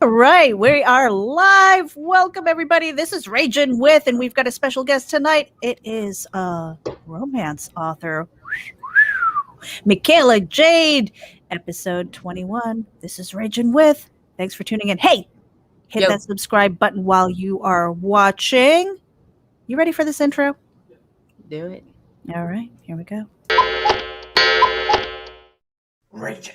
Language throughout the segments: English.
All right, we are live. Welcome, everybody. This is RAGIN with, and we've got a special guest tonight. It is a romance author, McKayla Jade, episode 21. This is RAGIN with. Thanks for tuning in. Hey, hit that subscribe button while you are watching. You ready for this intro? Do it. All right, here we go. RAGIN.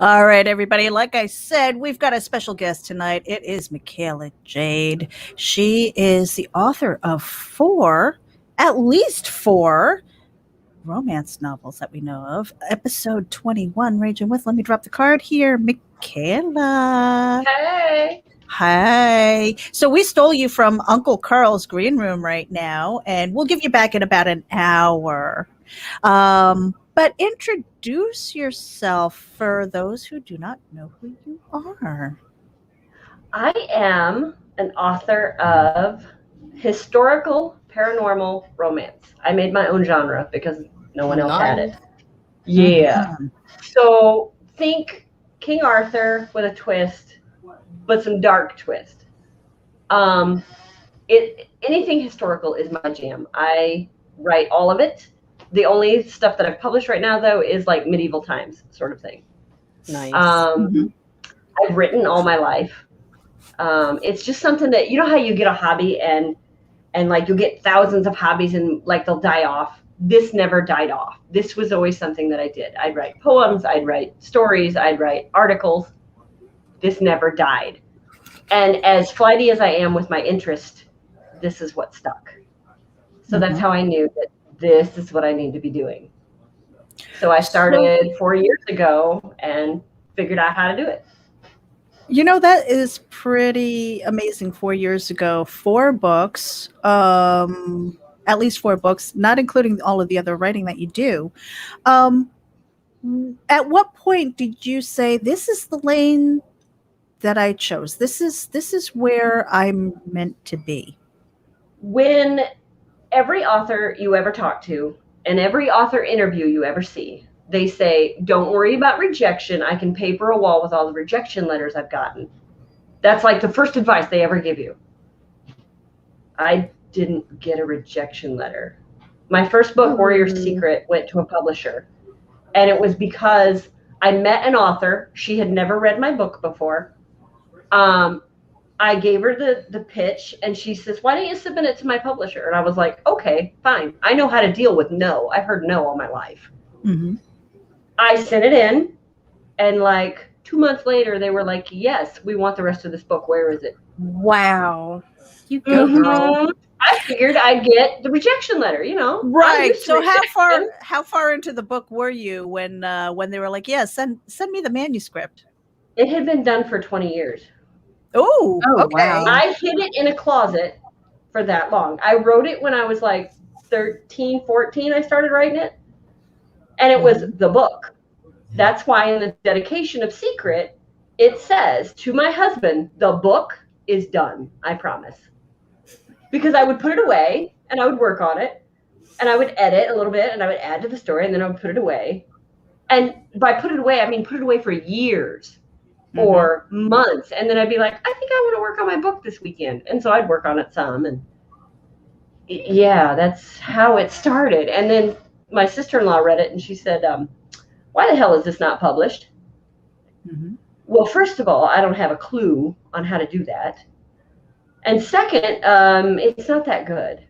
All right, everybody. Like I said, we've got a special guest tonight. It is McKayla Jade. She is the author of at least four romance novels that we know of. Episode 21, Raging With. Let me drop the card here. McKayla. Hey. Hi. So we stole you from Uncle Carl's green room right now, and we'll give you back in about an hour. But introduce yourself for those who do not know who you are. I am an author of historical paranormal romance. I made my own genre because no one else had it. Yeah. So think King Arthur with a twist, but some dark twist. Anything historical is my jam. I write all of it. The only stuff that I've published right now, though, is like medieval times sort of thing. Nice. I've written all my life. It's just something that, you know how you get a hobby and like you'll get thousands of hobbies and like they'll die off. This never died off. This was always something that I did. I'd write poems, I'd write stories, I'd write articles. This never died. And as flighty as I am with my interest, this is what stuck. So that's how I knew that this is what I need to be doing. So I started 4 years ago and figured out how to do it. You know, that is pretty amazing. 4 years ago, 4 books, at least 4 books, not including all of the other writing that you do. At what point did you say, this is the lane that I chose? This is where I'm meant to be? When every author you ever talk to and every author interview you ever see, they say, don't worry about rejection. I can paper a wall with all the rejection letters I've gotten. That's like the first advice they ever give you. I didn't get a rejection letter. My first book, Warrior's Secret, went to a publisher. And it was because I met an author. She had never read my book before. I gave her the pitch and she says, why don't you submit it to my publisher? And I was like, okay, fine. I know how to deal with no. I've heard no all my life. Mm-hmm. I sent it in and like 2 months later, they were like, yes, we want the rest of this book. Where is it? Wow. You go, girl. I figured I'd get the rejection letter, you know. Right. So how far into the book were you when they were like, yeah, send me the manuscript? It had been done for 20 years. Oh, okay. Wow. I hid it in a closet for that long. I wrote it when I was like 13, 14. I started writing it. And it was the book. That's why in the dedication of Secret, it says, to my husband, the book is done. I promise. Because I would put it away and I would work on it. And I would edit a little bit and I would add to the story and then I would put it away. And by put it away, I mean put it away for years. Or months, and then I'd be like, I think I want to work on my book this weekend, and so I'd work on it some, and yeah, that's how it started. And then my sister-in-law read it, and she said, why the hell is this not published? Well, first of all, I don't have a clue on how to do that, and second, it's not that good.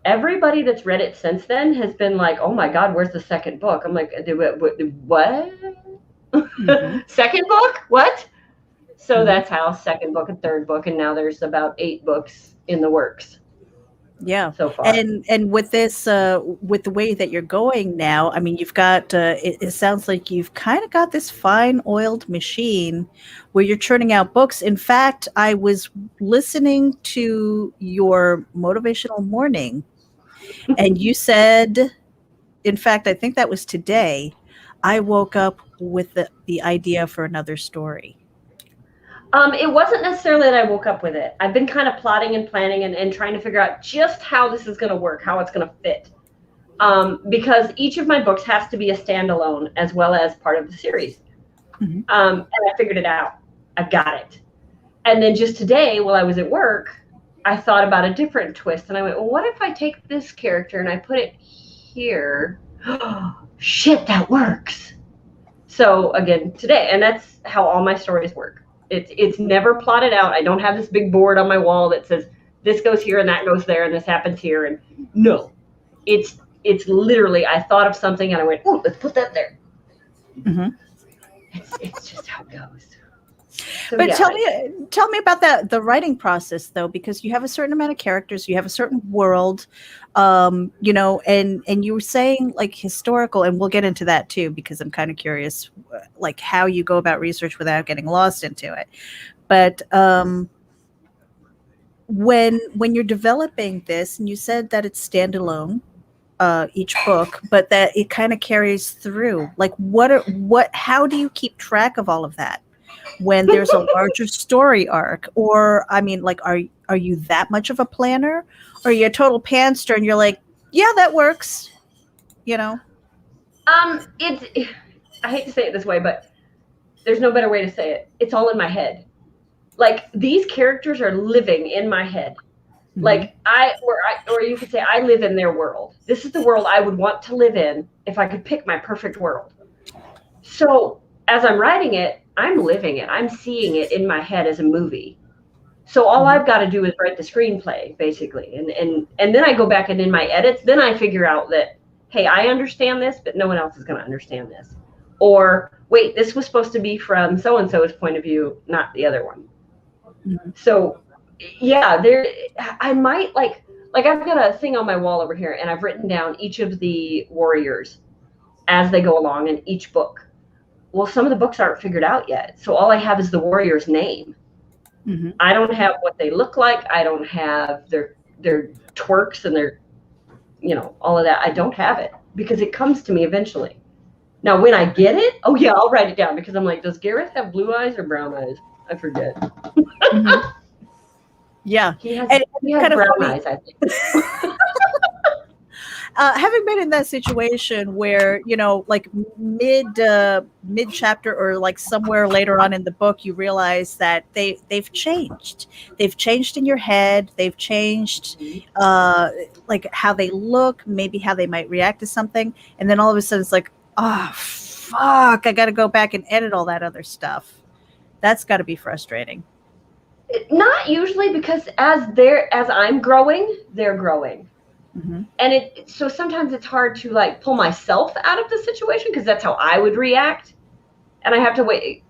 Everybody that's read it since then has been like, oh my God, where's the second book? I'm like, what? Second book? What? So that's how second book and third book, and now there's about 8 books in the works. Yeah. So far. And with this, with the way that you're going now, I mean, you've got, it sounds like you've kind of got this fine oiled machine where you're churning out books. In fact, I was listening to your motivational morning and you said, in fact, I think that was today, I woke up with the idea for another story. It wasn't necessarily that I woke up with it. I've been kind of plotting and planning and trying to figure out just how this is going to work, how it's going to fit. Because each of my books has to be a standalone as well as part of the series. And I figured it out. I've got it. And then just today, while I was at work, I thought about a different twist. And I went, well, what if I take this character and I put it here? Shit, that works. So again, today, and that's how all my stories work. It's never plotted out. I don't have this big board on my wall that says this goes here and that goes there and this happens here. And no, it's literally, I thought of something and I went, oh, let's put that there. It's just how it goes. So, but yeah, tell me about the writing process though, because you have a certain amount of characters, you have a certain world, you know, and you were saying like historical, and we'll get into that too, because I'm kind of curious, like how you go about research without getting lost into it. But when you're developing this, and you said that it's standalone, each book, but that it kind of carries through. Like how do you keep track of all of that when there's a larger story arc? Or I mean, like, are you that much of a planner, or are you a total pantser and you're like, yeah, that works, you know? I hate to say it this way, but there's no better way to say it. It's all in my head. Like, these characters are living in my head. Like or you could say I live in their world. This is the world I would want to live in if I could pick my perfect world. So as I'm writing it, I'm living it. I'm seeing it in my head as a movie. So all I've got to do is write the screenplay, basically. And then I go back and in my edits, then I figure out that, hey, I understand this, but no one else is going to understand this. Or wait, this was supposed to be from so-and-so's point of view, not the other one. So yeah, I might like I've got a thing on my wall over here, and I've written down each of the warriors as they go along in each book. Well, some of the books aren't figured out yet, so all I have is the warrior's name. I don't have what they look like. I don't have their twerks and their, you know, all of that. I don't have it because it comes to me eventually. Now, when I get it, oh yeah, I'll write it down, because I'm like, does Gareth have blue eyes or brown eyes? I forget. Yeah, he has kind of brown eyes, I think. Having been in that situation where, you know, like mid chapter, or like somewhere later on in the book, you realize that they've changed. They've changed in your head. They've changed, like how they look, maybe how they might react to something, and then all of a sudden it's like, oh fuck, I got to go back and edit all that other stuff. That's got to be frustrating. Not usually, because as I'm growing, they're growing. And so sometimes it's hard to like pull myself out of the situation, because that's how I would react. And I have to wait.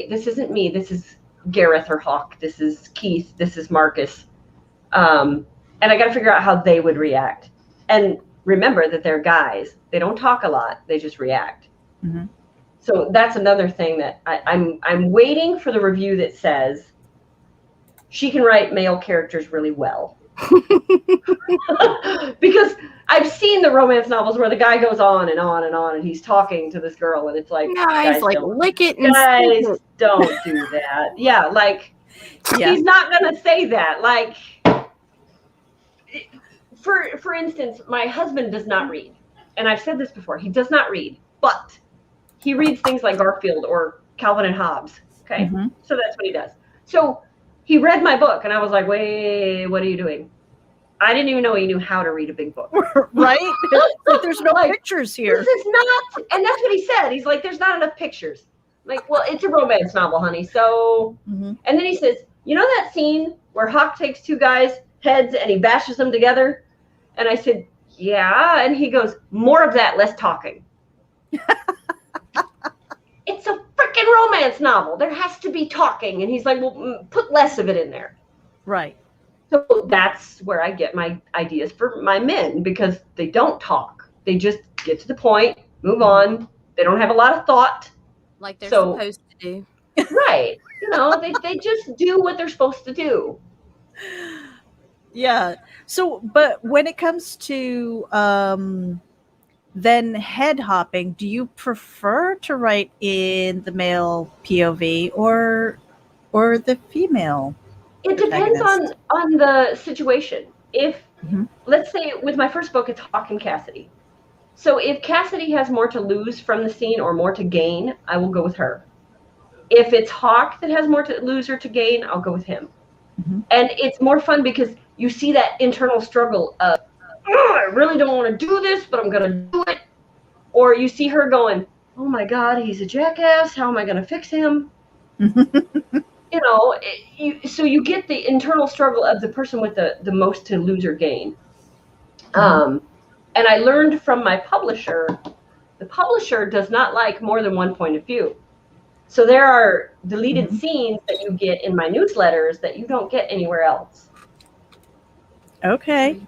This isn't me. This is Gareth or Hawk. This is Keith. This is Marcus. And I got to figure out how they would react. And remember that they're guys. They don't talk a lot. They just react. So that's another thing that I'm waiting for the review that says she can write male characters really well. Because I've seen the romance novels where the guy goes on and on and on, and he's talking to this girl, and it's like, guys, like, lick it and guys, stick it. don't do that. Yeah, like, he's not gonna say that. Like, for instance, my husband does not read, and I've said this before. He does not read, but he reads things like Garfield or Calvin and Hobbes. Okay, so that's what he does. So he read my book, and I was like, wait, what are you doing? I didn't even know he knew how to read a big book. Right? Like, there's no pictures here. This is not, and that's what he said. He's like, there's not enough pictures. I'm like, well, it's a romance novel, honey. So, and then he says, you know that scene where Hawk takes 2 guys' heads and he bashes them together? And I said, yeah. And he goes, more of that, less talking. It's a romance novel. There has to be talking. And he's like, well, put less of it in there. Right. So that's where I get my ideas for my men, because they don't talk. They just get to the point, move on. They don't have a lot of thought. Like they're supposed to do. Right. They just do what they're supposed to do. Yeah. So, but when it comes to then head hopping, do you prefer to write in the male POV or the female? It depends on the situation. If let's say with my first book, it's Hawk and Cassidy. So if Cassidy has more to lose from the scene or more to gain, I will go with her. If it's Hawk that has more to lose or to gain, I'll go with him. And it's more fun because you see that internal struggle of, I really don't want to do this, but I'm going to do it. Or you see her going, oh my God, he's a jackass. How am I going to fix him? So you get the internal struggle of the person with the most to lose or gain. And I learned from my publisher, the publisher does not like more than one point of view. So there are deleted scenes that you get in my newsletters that you don't get anywhere else. Okay.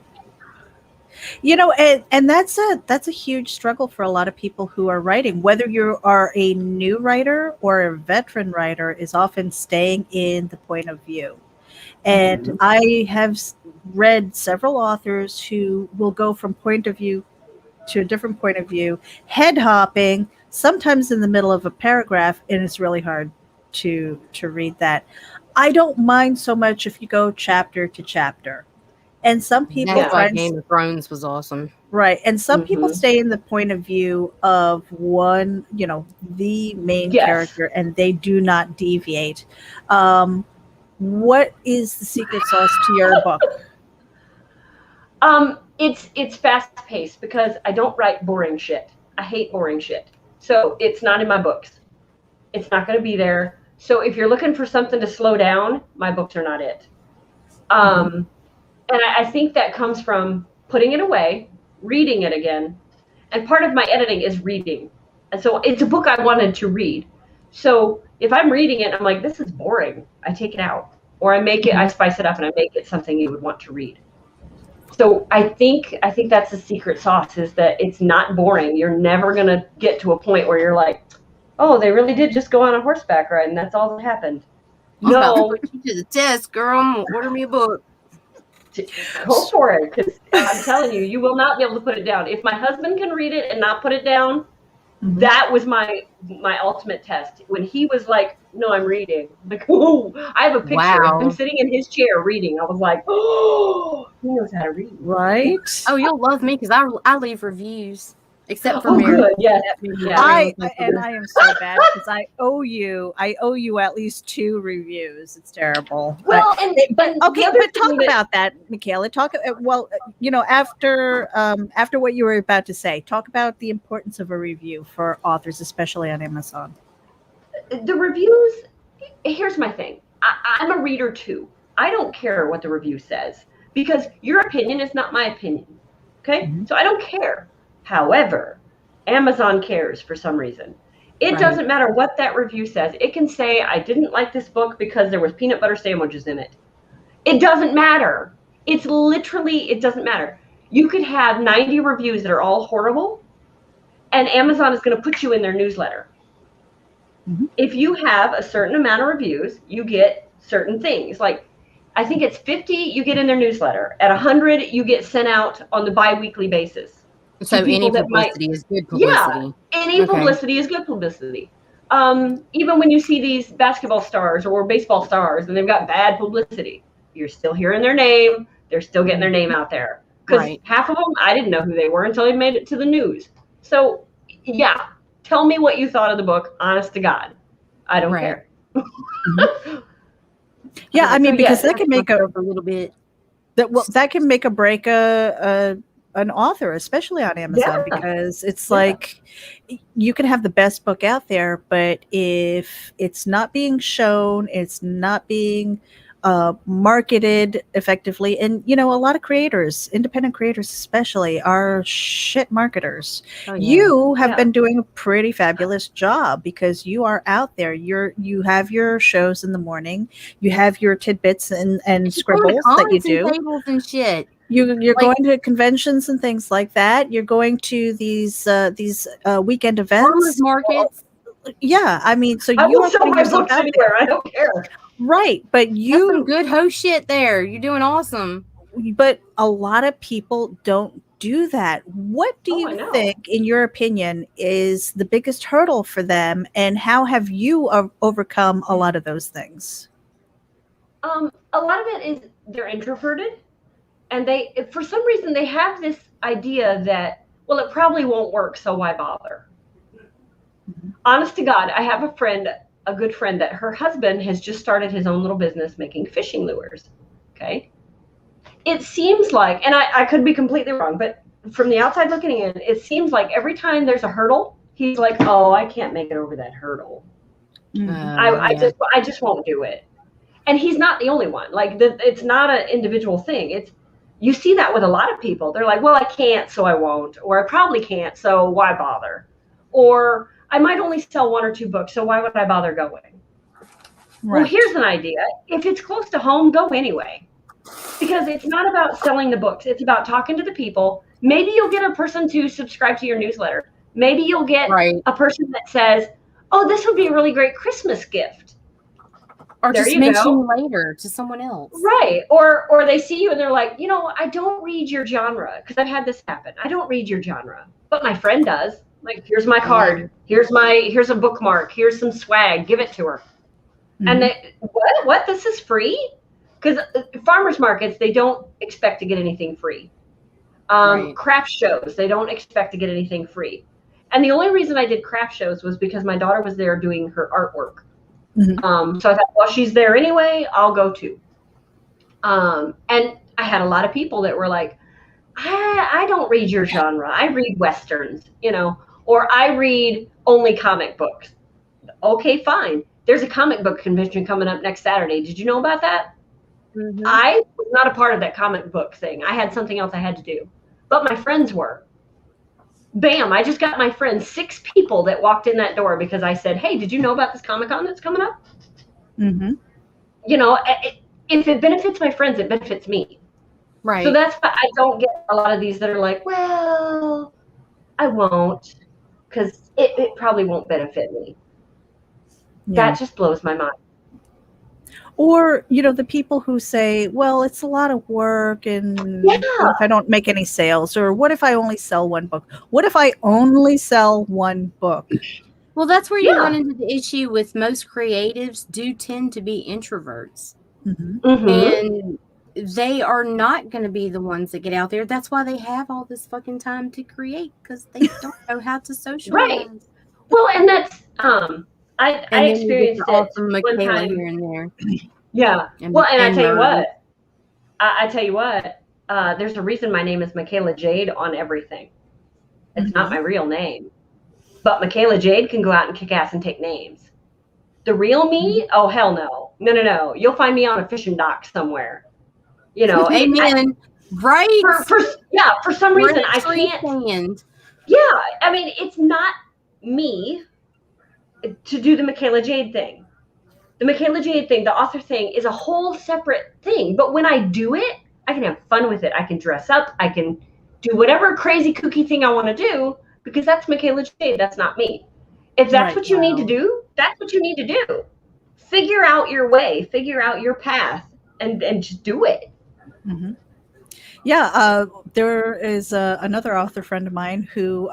And that's a huge struggle for a lot of people who are writing. Whether you are a new writer or a veteran writer, is often staying in the point of view. And I have read several authors who will go from point of view to a different point of view, head hopping, sometimes in the middle of a paragraph, and it's really hard to read that. I don't mind so much if you go chapter to chapter. And some people That's why Game of Thrones was awesome. Right. And some people stay in the point of view of one, the main character, and they do not deviate. What is the secret sauce to your book? It's fast paced because I don't write boring shit. I hate boring shit. So it's not in my books. It's not going to be there. So if you're looking for something to slow down, my books are not it. And I think that comes from putting it away, reading it again. And part of my editing is reading. And so it's a book I wanted to read. So if I'm reading it, I'm like, this is boring, I take it out. Or I spice it up and I make it something you would want to read. So I think that's the secret sauce, is that it's not boring. You're never going to get to a point where you're like, oh, they really did just go on a horseback ride and that's all that happened. No. Put you to the test, girl. Order me a book. Go for it, because I'm telling you, you will not be able to put it down. If my husband can read it and not put it down, that was my ultimate test. When he was like, no, I'm reading. Like, oh, I have a picture of him sitting in his chair reading. I was like, oh, he knows how to read. Right? Oh, you'll love me because I leave reviews. Except for Mary. Good. Yes. I am so bad because I owe you at least 2 reviews. It's terrible. Well, but talk about that, McKayla. After what you were about to say, talk about the importance of a review for authors, especially on Amazon. The reviews. Here's my thing. I'm a reader too. I don't care what the review says because your opinion is not my opinion. Okay, so I don't care. However, Amazon cares for some reason. It doesn't matter what that review says. It can say, I didn't like this book because there was peanut butter sandwiches in it. It doesn't matter. It doesn't matter. You could have 90 reviews that are all horrible, and Amazon is going to put you in their newsletter. If you have a certain amount of reviews, you get certain things. Like, I think it's 50 you get in their newsletter. At 100, you get sent out on the bi-weekly basis. So any publicity is good publicity. Yeah, any publicity is good publicity. Even when you see these basketball stars or baseball stars and they've got bad publicity, you're still hearing their name. They're still getting their name out there. Because half of them, I didn't know who they were until they made it to the news. So, yeah, tell me what you thought of the book. Honest to God, I don't care. Yeah, I mean, because that can make a little bit. That can make or break an author, especially on Amazon, because it's like you can have the best book out there, but if it's not being shown, it's not being marketed effectively. And, a lot of creators, independent creators especially, are shit marketers. Oh, yeah. You have Yeah. been doing a pretty fabulous job because you are out there. You have your shows in the morning. You have your tidbits and Going to scribbles that you cons and do. tables and shit. You're Like- going to conventions and things like that. You're going to these weekend events. Farmers markets. Yeah, I mean, so I you will are sell putting my yourself books out there. anywhere. I don't care. Right, but That's some you, good host shit there. You're doing awesome. but a lot of people don't do that. What do Oh, I you know. think, in your opinion, is the biggest hurdle for them, and how have you overcome a lot of those things? A lot of it is they're introverted, and for some reason, they have this idea that, well, it probably won't work, so why bother? Mhm. Honest to God, I have a good friend, that her husband has just started his own little business making fishing lures. Okay. It seems like, and I could be completely wrong, but from the outside looking in, it seems like every time there's a hurdle, he's like, oh, I can't make it over that hurdle. Mhm. I just won't do it. And he's not the only one. Like, it's not an individual thing. You see that with a lot of people. They're like, well, I can't, so I won't. Or I probably can't, so why bother? Or I might only sell 1 or 2 books, so why would I bother going? Well, Right. here's an idea. If it's close to home, go anyway. Because it's not about selling the books. It's about talking to the people. Maybe you'll get a person to subscribe to your newsletter. Maybe you'll get Right. a person that says, oh, this would be a really great Christmas gift. Or There just you mention go. later to someone else. Right. Or they see you and they're like, I don't read your genre, because I've had this happen. I don't read your genre, but my friend does. Like, here's my card. Here's a bookmark. Here's some swag. Give it to her. Mhm. And they, what? This is free? Because farmers markets, they don't expect to get anything free. Right. Craft shows, they don't expect to get anything free. And the only reason I did craft shows was because my daughter was there doing her artwork. Mhm. So I thought, well, she's there anyway, I'll go too. And I had a lot of people that were like, I don't read your genre. I read Westerns, or I read only comic books. Okay, fine. There's a comic book convention coming up next Saturday. Did you know about that? Mhm. I was not a part of that comic book thing. I had something else I had to do. But my friends were. Bam, I just got my friends 6 people that walked in that door because I said, hey, did you know about this Comic-Con that's coming up? Mhm. If it benefits my friends, it benefits me. Right. So that's why I don't get a lot of these that are like, well, I won't, because it probably won't benefit me. Yeah. That just blows my mind. Or, the people who say, well, it's a lot of work, and Yeah. what if I don't make any sales? Or what if I only sell 1 book? What if I only sell 1 book? Well, that's where you Yeah. run into the issue with most creatives do tend to be introverts. Mhm. Mm-hmm. And they are not going to be the ones that get out there. That's why they have all this fucking time to create, because they don't know how to socialize. Right. Well, and that's I And then you get experienced your it awesome one McKayla time. here and there. Yeah. And, Well, and I and tell you Murray. what, I tell you what, there's a reason my name is McKayla Jade on everything. It's not my real name. But McKayla Jade can go out and kick ass and take names. The real me? Oh, hell no. No. You'll find me on a fishing dock somewhere. Amen. Right. For some We're reason, in a I tree can't. stand. Yeah, I mean, it's not me to do the McKayla Jade thing. The McKayla Jade thing, the author thing, is a whole separate thing. But when I do it, I can have fun with it. I can dress up. I can do whatever crazy kooky thing I want to do, because that's McKayla Jade. That's not me. If that's Right, what you need to wow. do, that's what you need to do. Figure out your way. Figure out your path, and just do it. Mhm. Yeah, there is another author friend of mine who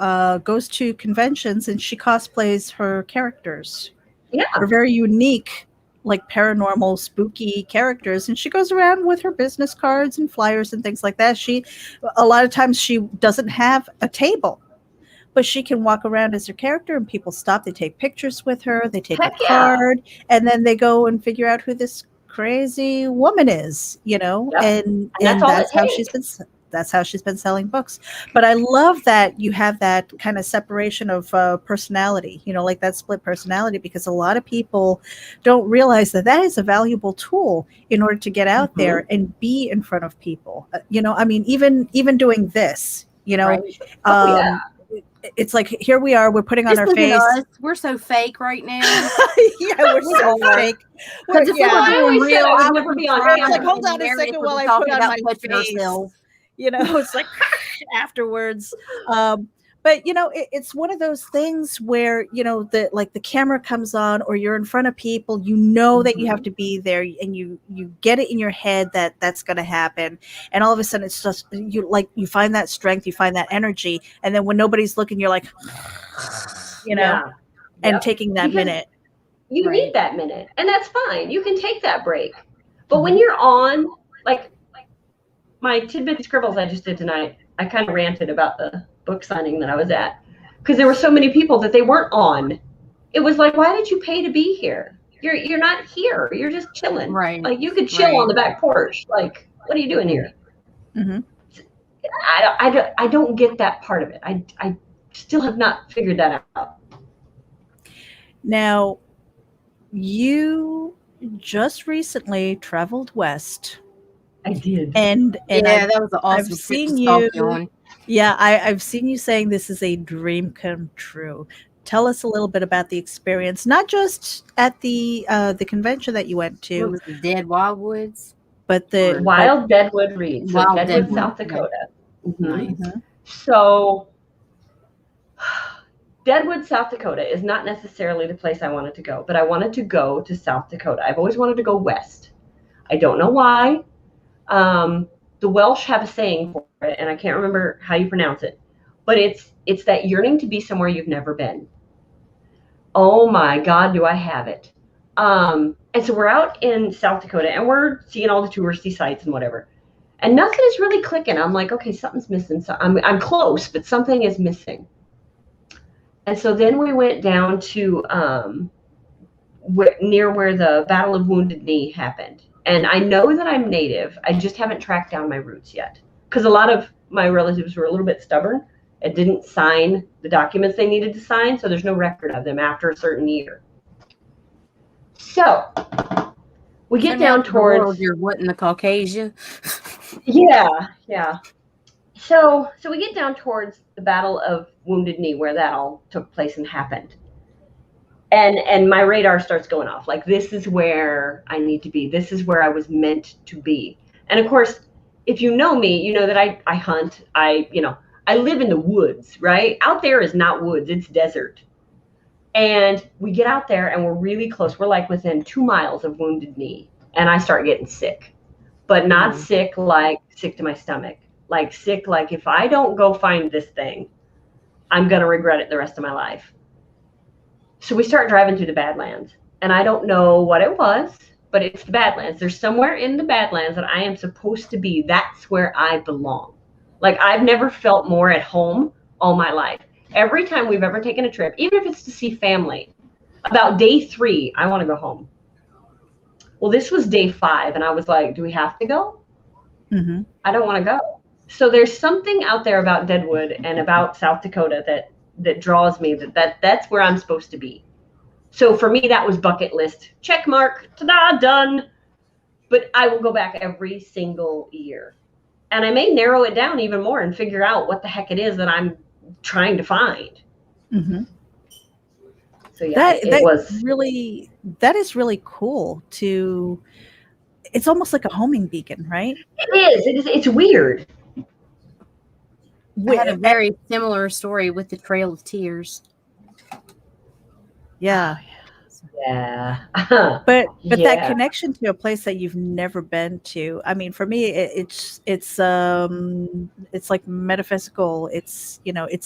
goes to conventions and she cosplays her characters. Yeah. They're very unique, like paranormal, spooky characters, and she goes around with her business cards and flyers and things like that. A lot of times she doesn't have a table, but she can walk around as her character, and people stop. They take pictures with her. They take Heck a yeah. card, and then they go and figure out who this crazy woman is, Yep. and that's all that's it how takes. she's been. that's how she's been selling books. But I love that you have that kind of separation of personality, like that split personality, because a lot of people don't realize that is a valuable tool in order to get out there and be in front of people. I mean, even doing this, Right. Oh, yeah. It's like, here we are, we're putting on Just our look at face. us. We're so fake right now. Yeah, we're so fake. Because if we I were doing always said real, I would I never would be be on trying camera. It's like, to hold on a Meredith second would while be I talking put on about my touching face. ourselves. It's like afterwards. But it's one of those things where the camera comes on, or you're in front of people, that you have to be there, and you get it in your head that that's going to happen, and all of a sudden it's just you find that strength, you find that energy, and then when nobody's looking, you're like, Yeah. and Yep. taking that Because minute. you Right. need that minute, and that's fine. You can take that break. But when you're on, like my tidbit scribbles I just did tonight, I kind of ranted about the book signing that I was at, because there were so many people that they weren't on. It was like, why did you pay to be here? You're not here. You're just chilling. Right. Like, you could chill on the back porch. Like, what are you doing here? Mm-hmm. I don't get that part of it. I still have not figured that out. Now, you just recently traveled west. I did. And Yeah, that was an awesome I've trip seen to talk you. on. Yeah, I've seen you saying this is a dream come true. Tell us a little bit about the experience, not just at the convention that you went What to, was the Dead Wildwoods? but the Wild Deadwood Read. So Wild Deadwood, Deadwood, South yeah. Dakota. Nice. Mhm. So Deadwood, South Dakota is not necessarily the place I wanted to go, but I wanted to go to South Dakota. I've always wanted to go west. I don't know why. The Welsh have a saying for it, and I can't remember how you pronounce it, but it's that yearning to be somewhere you've never been. Oh my God, do I have it. And so we're out in South Dakota, and we're seeing all the touristy sites and whatever. And nothing is really clicking. I'm like, okay, something's missing. So I'm close, but something is missing. And so then we went down to near where the Battle of Wounded Knee happened. And I know that I'm Native. I just haven't tracked down my roots yet, because a lot of my relatives were a little bit stubborn and didn't sign the documents they needed to sign. So there's no record of them after a certain year. So we get down towards. You're what in the Caucasia? Yeah. So we get down towards the Battle of Wounded Knee, where that all took place and happened. And my radar starts going off. Like, this is where I need to be. This is where I was meant to be. And of course, if you know me, you know that I hunt. I live in the woods, right? Out there is not woods, it's desert. And we get out there and we're really close. We're like within 2 miles of Wounded Knee. And I start getting sick. But not sick like sick to my stomach. Like sick, like if I don't go find this thing, I'm going to regret it the rest of my life. So we start driving through the Badlands. And I don't know what it was, but it's the Badlands. There's somewhere in the Badlands that I am supposed to be. That's where I belong. Like, I've never felt more at home all my life. Every time we've ever taken a trip, even if it's to see family, about day 3, I want to go home. Well, this was day 5, and I was like, do we have to go? Mm-hmm. I don't want to go. So there's something out there about Deadwood and about South Dakota that draws me, that's where I'm supposed to be. So for me, that was bucket list. Check mark. Ta-da, done. But I will go back every single year. And I may narrow it down even more and figure out what the heck it is that I'm trying to find. Mm-hmm. So yeah, that is really cool it's almost like a homing beacon, right? It is. It's weird. I had a very similar story with the Trail of Tears. Yeah. Yeah. But that connection to a place that you've never been to, I mean, for me, it's like metaphysical. It's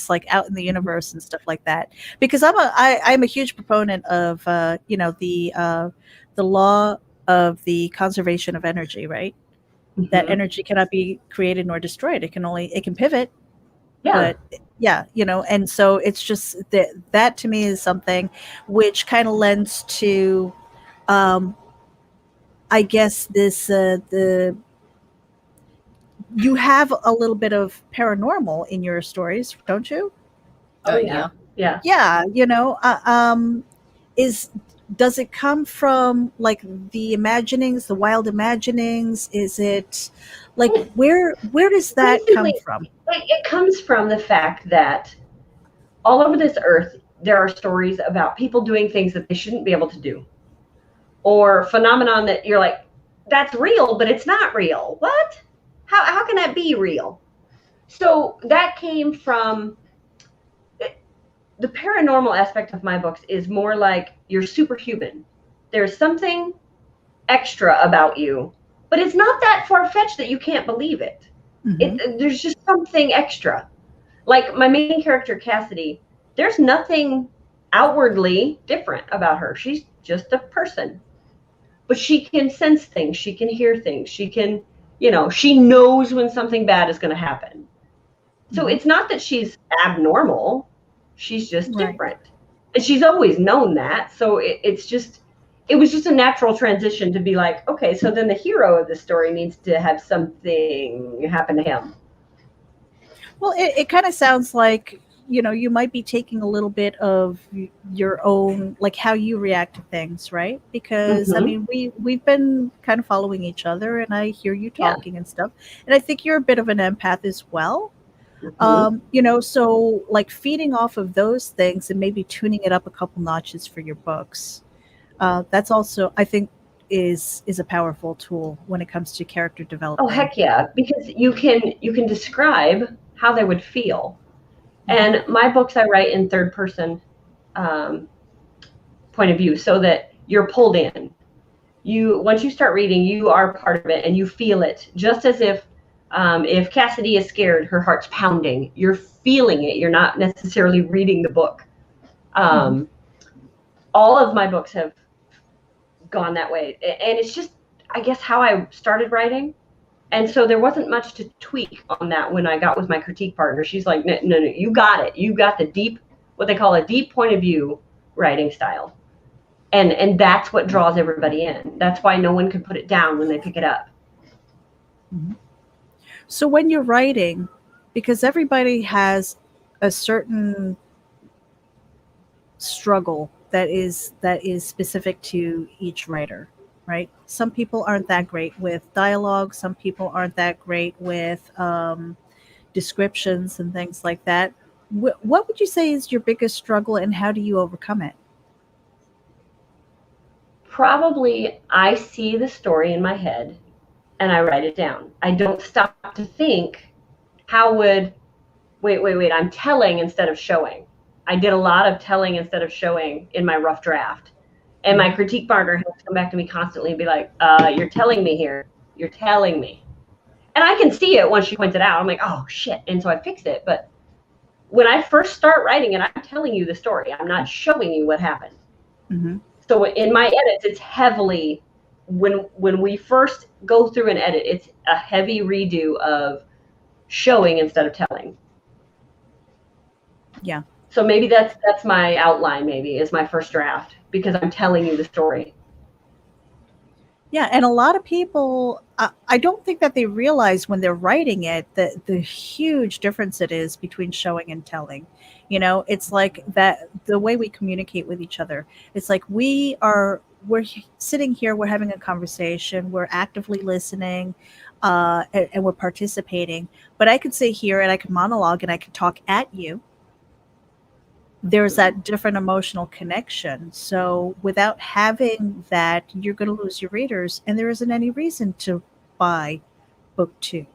like out in the universe and stuff like that. Because I'm a huge proponent of the law of the conservation of energy, right? Mm-hmm. That energy cannot be created nor destroyed. It can pivot. Yeah. But and so it's just that to me is something which kind of lends to, I guess, this the you have a little bit of paranormal in your stories, don't you? Oh yeah. Yeah. Yeah, does it come from like the imaginings, the wild imaginings? Is it like where does that come Basically, from? it comes from the fact that all over this earth, there are stories about people doing things that they shouldn't be able to do, or phenomenon that you're like, that's real, but it's not real. What? How can that be real? So that came from the paranormal aspect of my books is more like you're superhuman. There's something extra about you, but it's not that far-fetched that you can't believe it. There's just something extra. Like my main character, Cassidy, there's nothing outwardly different about her. She's just a person. But she can sense things. She can hear things. She can, she knows when something bad is going to happen. So it's not that she's abnormal. She's just different. And she's always known that. So it was just a natural transition to be like, okay, so then the hero of the story needs to have something happen to him. Well, it kind of sounds like, you might be taking a little bit of your own, like how you react to things, right? Because I mean, we've been kind of following each other, and I hear you talking and stuff. And I think you're a bit of an empath as well. So like feeding off of those things and maybe tuning it up a couple notches for your books. That's also, I think, is a powerful tool when it comes to character development. Oh heck yeah, because you can describe how they would feel. And my books I write in third person point of view, so that you're pulled in. Once you start reading, you are part of it and you feel it, just as if Cassidy is scared, her heart's pounding. You're feeling it. You're not necessarily reading the book. All of my books have gone that way, and it's just, I guess, how I started writing. And so there wasn't much to tweak on that when I got with my critique partner. She's like, no, you got it. You got the deep, what they call a deep point of view writing style. And that's what draws everybody in. That's why no one can put it down when they pick it up. So when you're writing, because everybody has a certain struggle that is specific to each writer, right? Some people aren't that great with dialogue. Some people aren't that great with descriptions and things like that. What would you say is your biggest struggle, and how do you overcome it? Probably I see the story in my head and I write it down. I don't stop to think, wait, I'm telling instead of showing. I did a lot of telling instead of showing in my rough draft. And my critique partner has to come back to me constantly and be like, you're telling me here. You're telling me. And I can see it once she points it out. I'm like, oh, shit. And so I fix it. But when I first start writing it, I'm telling you the story. I'm not showing you what happened. So in my edits, it's heavily, when we first go through an edit, it's a heavy redo of showing instead of telling. Yeah. So maybe that's my outline, maybe, is my first draft, because I'm telling you the story. Yeah, and a lot of people, I don't think that they realize when they're writing it that the huge difference it is between showing and telling. It's like that, the way we communicate with each other. It's like we're sitting here, we're having a conversation, we're actively listening, and we're participating. But I could sit here and I could monologue and I could talk at you. There's that different emotional connection. So without having that, you're going to lose your readers, and there isn't any reason to buy book 2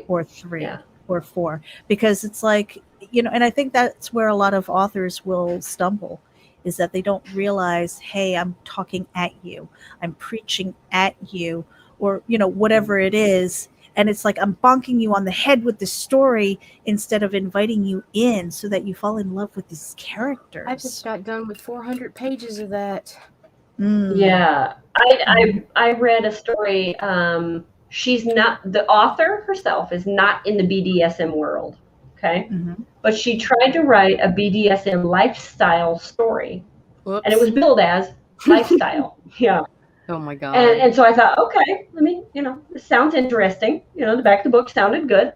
or 3 or 4, because it's like, and I think that's where a lot of authors will stumble, is that they don't realize, hey, I'm talking at you, I'm preaching at you, or whatever it is. And it's like I'm bonking you on the head with this story instead of inviting you in so that you fall in love with these characters. I just got done with 400 pages of that. Yeah. I read a story. She's not, the author herself is not in the BDSM world. Okay. But she tried to write a BDSM lifestyle story. Whoops. And it was billed as lifestyle. Yeah. Oh my God. And so I thought, okay, let me, this sounds interesting. The back of the book sounded good.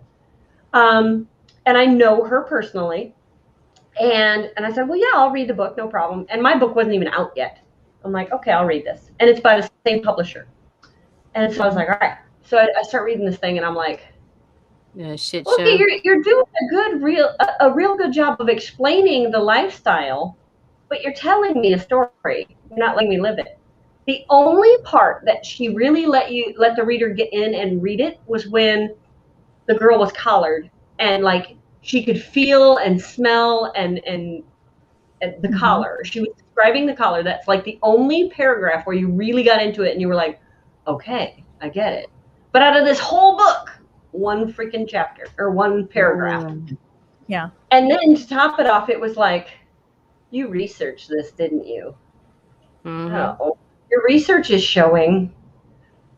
And I know her personally. And I said, well, yeah, I'll read the book, no problem. And my book wasn't even out yet. I'm like, okay, I'll read this. And it's by the same publisher. And so I was like, all right. So I start reading this thing and I'm like, shit okay, show. you're doing a real good job of explaining the lifestyle, but you're telling me a story. You're not letting me live it. The only part that she really let the reader get in and read it was when the girl was collared and like she could feel and smell and the collar. She was describing the collar. That's like the only paragraph where you really got into it and you were like, okay, I get it. But out of this whole book, one freaking chapter or one paragraph. Yeah. And then to top it off, it was like, you researched this, didn't you? Oh, your research is showing.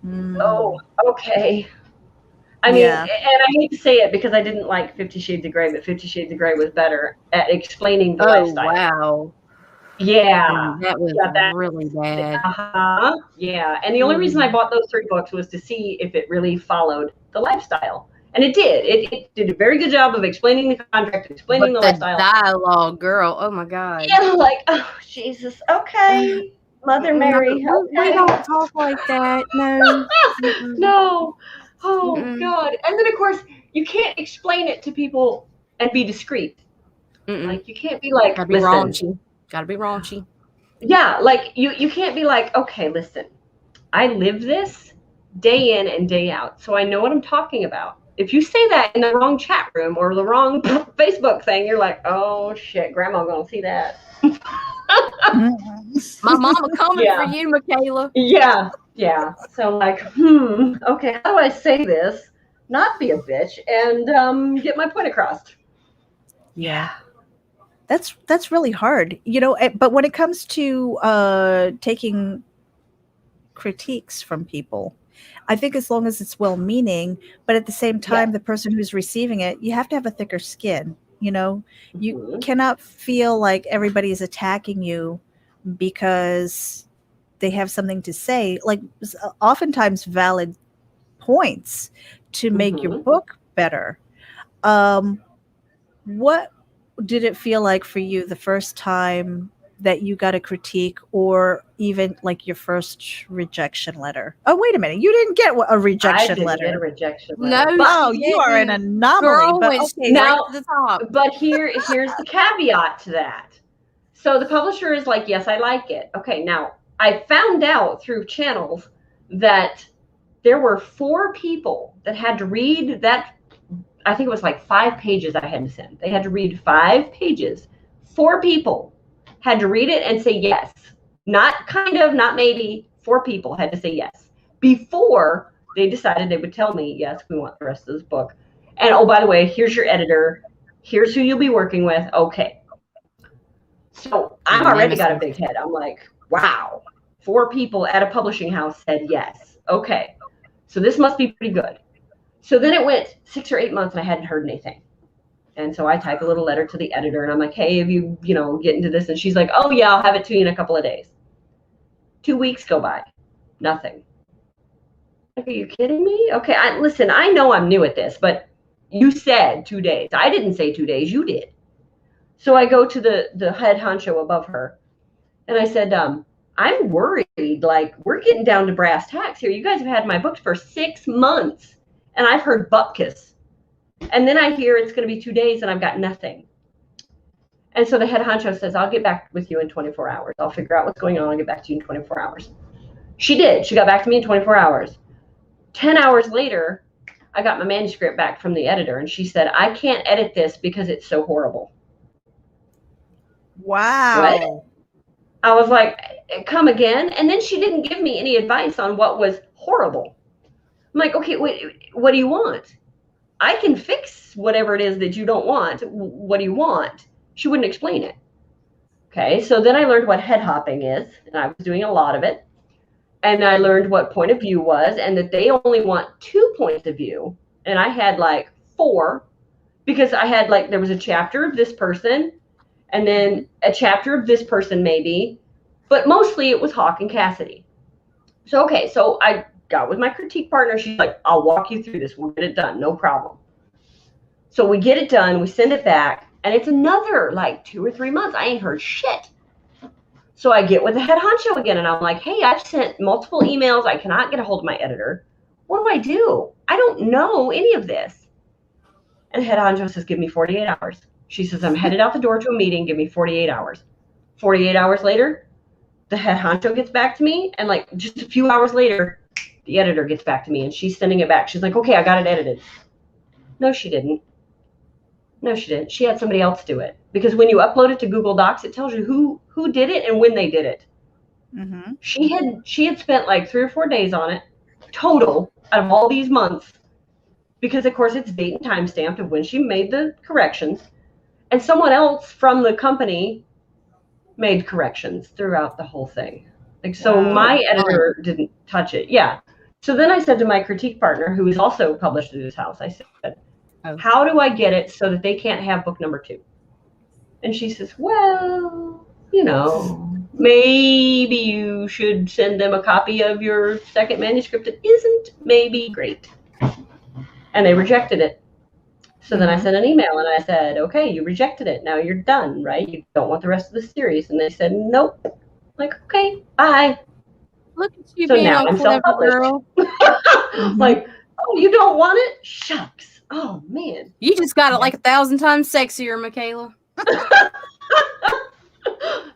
Oh, okay. I mean, and I hate to say it because I didn't like 50 Shades of Grey, but 50 Shades of Grey was better at explaining the lifestyle. Wow. Yeah. That was really bad. Yeah. And the only reason I bought those 3 books was to see if it really followed the lifestyle. And it did. It did a very good job of explaining the contract, explaining the lifestyle. Dialogue, girl. Oh my God. Yeah, like, oh, Jesus. Okay. Mother Mary. No, we don't talk like that. No. No. Oh, God. And then, of course, you can't explain it to people and be discreet. Like, you can't be like, Gotta be raunchy. Gotta be raunchy. Yeah, like, you can't be like, okay, listen, I live this day in and day out, so I know what I'm talking about. If you say that in the wrong chat room or the wrong Facebook thing, you're like, oh, shit, Grandma gonna see that. My mama coming for you, McKayla. Yeah. So like, okay, how do I say this? Not be a bitch and get my point across. Yeah. That's really hard, but when it comes to taking critiques from people, I think as long as it's well-meaning, but at the same time, the person who's receiving it, you have to have a thicker skin. You cannot feel like everybody is attacking you because they have something to say, like oftentimes valid points to make your book better. What did it feel like for you the first time that you got a critique, or even like your first rejection letter? Oh, wait a minute. You didn't get a rejection letter. I didn't get a rejection letter. No, you are an anomaly. Girl, but okay, now, right to the top. But here's the caveat to that. So the publisher is like, yes, I like it. Okay, now I found out through channels that there were 4 people that had to read that. I think it was like 5 pages I had to send. They had to read 5 pages. 4 people had to read it and say yes. Not kind of, not maybe. 4 people had to say yes before they decided they would tell me, yes, we want the rest of this book. And oh, by the way, here's your editor. Here's who you'll be working with. Okay. So I'm already got a big head. I'm like, wow. 4 people at a publishing house said yes. Okay. So this must be pretty good. So then it went 6 or 8 months and I hadn't heard anything. And so I type a little letter to the editor and I'm like, hey, have you, get into this? And she's like, oh yeah, I'll have it to you in a couple of days. 2 weeks go by. Nothing. Like, are you kidding me? Okay, listen, I know I'm new at this, but you said 2 days. I didn't say 2 days, you did. So I go to the head honcho above her and I said, I'm worried, like we're getting down to brass tacks here. You guys have had my books for 6 months and I've heard bupkis. And then I hear it's going to be 2 days and I've got nothing. And so the head honcho says, I'll get back with you in 24 hours. I'll figure out what's going on. I'll get back to you in 24 hours. She did. She got back to me in 24 hours. 10 hours later, I got my manuscript back from the editor and she said, I can't edit this because it's so horrible. Wow. What? I was like, come again? And then she didn't give me any advice on what was horrible. I'm like, okay, wait, what do you want? I can fix whatever it is that you don't want. What do you want? She wouldn't explain it. Okay, so then I learned what head hopping is, and I was doing a lot of it. And I learned what point of view was, and that they only want 2 points of view. And I had like 4, because I had like, there was a chapter of this person, and then a chapter of this person maybe, but mostly it was Hawk and Cassidy. So, okay, so I got with my critique partner. She's like, I'll walk you through this. We'll get it done. No problem. So we get it done. We send it back. And it's another like 2 or 3 months. I ain't heard shit. So I get with the head honcho again. And I'm like, hey, I've sent multiple emails. I cannot get a hold of my editor. What do? I don't know any of this. And the head honcho says, give me 48 hours. She says, I'm headed out the door to a meeting. Give me 48 hours. 48 hours later, the head honcho gets back to me. And like just a few hours later, the editor gets back to me and she's sending it back. She's like, okay, I got it edited. No, she didn't. She had somebody else do it. Because when you upload it to Google Docs, it tells you who did it and when they did it. Mm-hmm. She had spent like 3 or 4 days on it total out of all these months. Because of course it's date and time stamped of when she made the corrections. And someone else from the company made corrections throughout the whole thing. Like, so Wow. my editor didn't touch it. Yeah. So then I said to my critique partner, who is also published through this house, I said, how do I get it so that they can't have book number 2? And she says, well, you know, maybe you should send them a copy of your second manuscript that isn't maybe great. And they rejected it. So then I sent an email and I said, okay, you rejected it. Now you're done, right? You don't want the rest of the series. And they said, nope. I'm like, okay, bye. Look at you So being now a I'm clever self-published. girl. Like, oh, you don't want it? Shucks. Oh, man. You just got it like 1,000 times sexier, McKayla.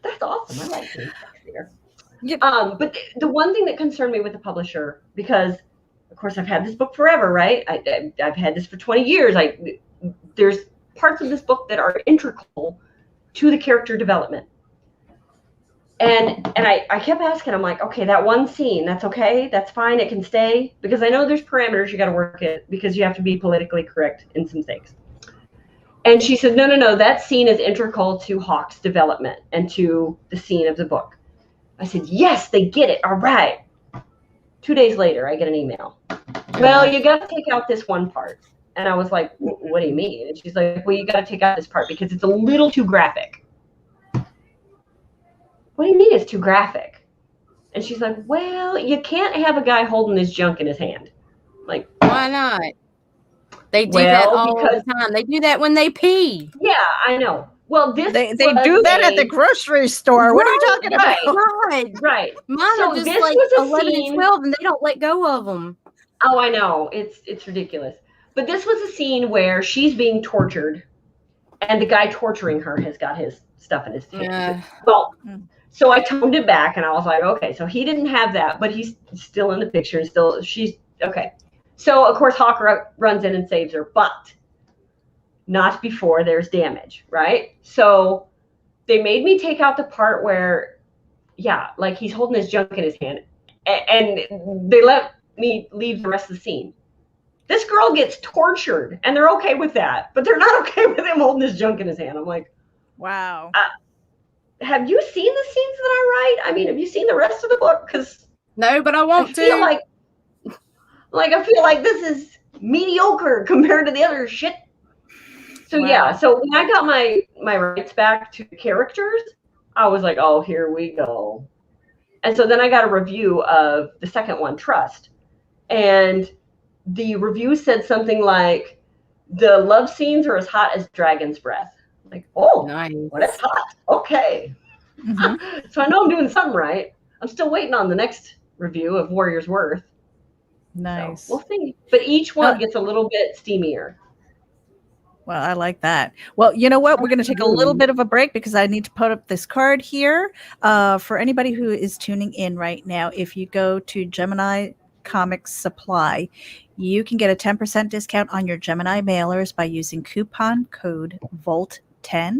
That's awesome. I like being sexier. Yep. But the one thing that concerned me with the publisher, because of course I've had this book forever, right? I've had this for 20 years. There's parts of this book that are integral to the character development. And I kept asking, I'm like, okay, that one scene, that's okay, that's fine, it can stay, because I know there's parameters you got to work it because you have to be politically correct in some things. And she said, no, that scene is integral to Hawk's development and to the scene of the book. I said, yes, they get it. All right. 2 days later, I get an email. Well, you got to take out this one part. And I was like, what do you mean? And she's like, well, you got to take out this part because it's a little too graphic. What do you mean it's too graphic? And she's like, well, you can't have a guy holding his junk in his hand. Like, why not? They do that all the time. They do that when they pee. Yeah, I know. Well, this they do that at the grocery store. What are you talking about? Right. Mine So are just this like was a 11 scene, and 12, and they don't let go of them. Oh, I know. It's ridiculous. But this was a scene where she's being tortured, and the guy torturing her has got his stuff in his hand. Well, so I toned it back, and I was like, okay, so he didn't have that, but he's still in the picture, and she's okay. So of course Hawk runs in and saves her, but not before there's damage, right? So they made me take out the part where, yeah, like he's holding his junk in his hand, and they let me leave the rest of the scene. This girl gets tortured, and they're okay with that, but they're not okay with him holding his junk in his hand. I'm like, wow. Have you seen the scenes that I write? I mean, have you seen the rest of the book? Because no, but I want to. I feel like this is mediocre compared to the other shit. So yeah, so when I got my rights back to characters, I was like, oh, here we go. And so then I got a review of the second one, Trust. And the review said something like, the love scenes are as hot as dragon's breath. Like, oh, nice. Well, that's hot. Okay. Mm-hmm. So I know I'm doing something right. I'm still waiting on the next review of Warrior's Worth. Nice. So we'll see. But each one gets a little bit steamier. Well, I like that. Well, you know what? We're going to take a little bit of a break because I need to put up this card here. For anybody who is tuning in right now, if you go to Gemini Comics Supply, you can get a 10% discount on your Gemini mailers by using coupon code VOLT10.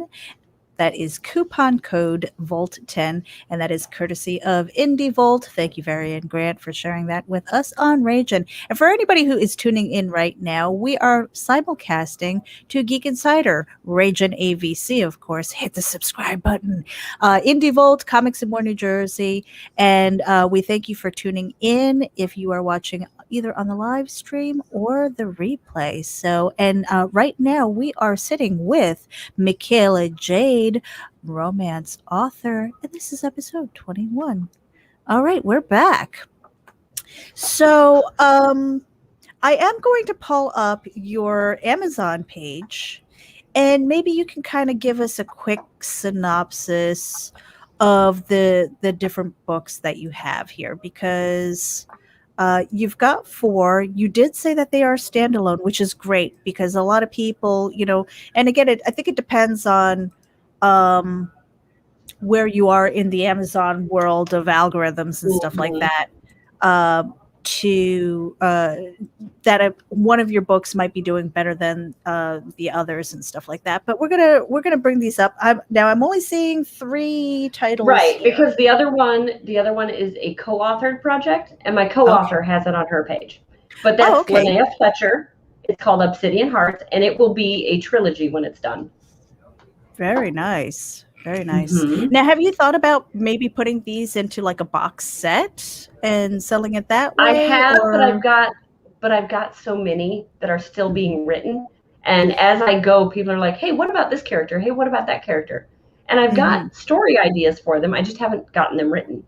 That is coupon code VOLT10, and that is courtesy of Indie Volt. Thank you, Varian Grant, for sharing that with us on RAGIN. And for anybody who is tuning in right now, we are simulcasting to Geek Insider, RAGIN AVC, of course. Hit the subscribe button. Indie Volt, Comics and More New Jersey, and we thank you for tuning in if you are watching either on the live stream or the replay. So, and right now we are sitting with McKayla Jade, romance author, and this is episode 21. All right, we're back. So, I am going to pull up your Amazon page, and maybe you can kind of give us a quick synopsis of the different books that you have here, because you've got four. You did say that they are standalone, which is great because a lot of people, and again, I think it depends on um, where you are in the Amazon world of algorithms and stuff like Mhm. that. To that one of your books might be doing better than the others and stuff like that. But we're gonna bring these up. I'm only seeing 3 titles Right, here. because the other one is a co-authored project, and my Okay. co-author has it on her page. But that's Oh, okay. Linnea Fletcher. It's called Obsidian Hearts, and it will be a trilogy when it's done. Very nice. Very nice. Mhm. Now, have you thought about maybe putting these into like a box set and selling it that I way? have, but Or I've got so many that are still being written. And as I go, people are like, "Hey, what about this character? Hey, what about that character?" And I've Mhm. got story ideas for them. I just haven't gotten them written.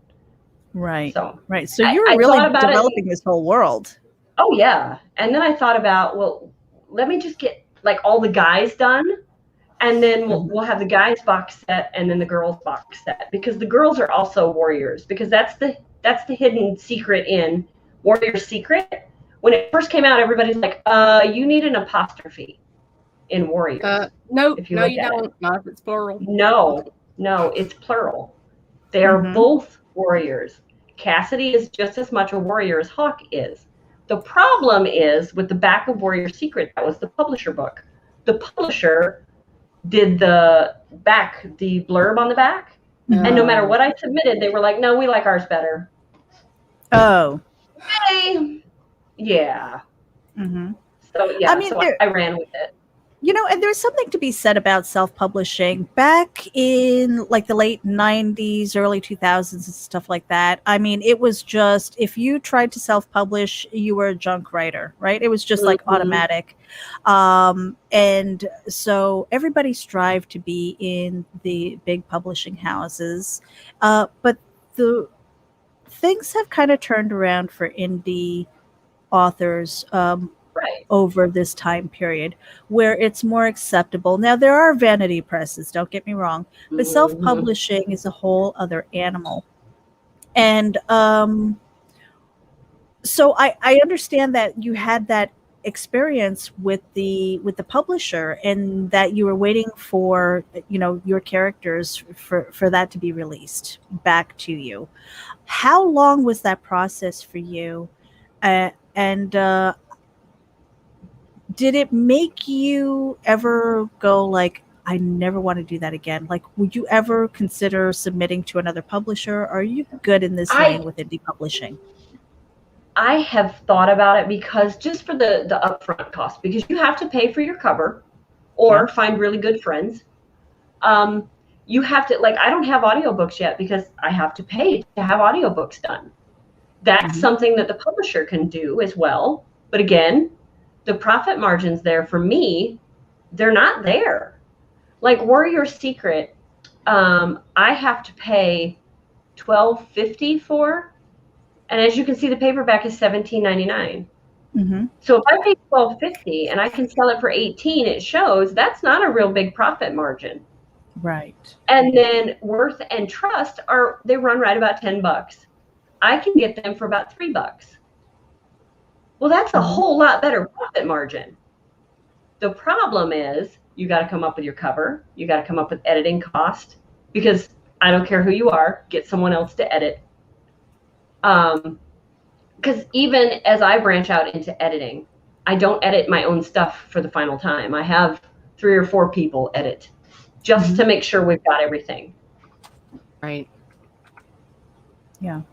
Right. So Right. So I, you're I really thought about it. developing this whole world. Oh yeah. And then I thought about, well, let me just get like all the guys done, and then we'll have the guys box set and then the girls box set, because the girls are also warriors, because that's the hidden secret in Warrior's Secret. When it first came out, everybody's like, you need an apostrophe in Warriors. Nope, If you no, look you at it. don't. Not if it's plural. No, it's plural. They are Mhm. both warriors. Cassidy is just as much a warrior as Hawk is. The problem is with the back of Warrior's Secret, that was the publisher book. The publisher did the blurb on the back, and no matter what I submitted, they were like, "No, we like ours better." Oh. Hey, yeah. Mhm. So I yeah, mean, so I ran with it. and there's something to be said about self-publishing back in like the late 90s, early 2000s and stuff like that. I mean, it was just, if you tried to self-publish, you were a junk writer, right? It was just like Mhm. automatic. And so everybody strived to be in the big publishing houses. But the things have kind of turned around for indie authors. Right. Over this time period where it's more acceptable. Now, there are vanity presses, don't get me wrong, but Mhm. self-publishing is a whole other animal. And so I understand that you had that experience with the publisher, and that you were waiting for your characters for that to be released back to you. How long was that process for you? And did it make you ever go like, I never want to do that again? Like, would you ever consider submitting to another publisher? Or are you good in this lane I with indie publishing? I have thought about it, because just for the upfront cost, because you have to pay for your cover or Yeah. find really good friends. You have to, like, I don't have audiobooks yet because I have to pay to have audiobooks done. That's something that the publisher can do as well. But again, the profit margins there for me, they're not there. Like Warrior's Secret, I have to pay $12.50 for, and as you can see, the paperback is $17.99. Mm-hmm. So if I pay $12.50 and I can sell it for $18, it shows that's not a real big profit margin. Right. And then Worth and Trust they run right about $10. I can get them for about $3. Well, that's a whole lot better profit margin. The problem is you got to come up with your cover. You got to come up with editing cost, because I don't care who you are, get someone else to edit. Because even as I branch out into editing, I don't edit my own stuff for the final time. I have 3 or 4 people edit just to make sure we've got everything. Right. Yeah.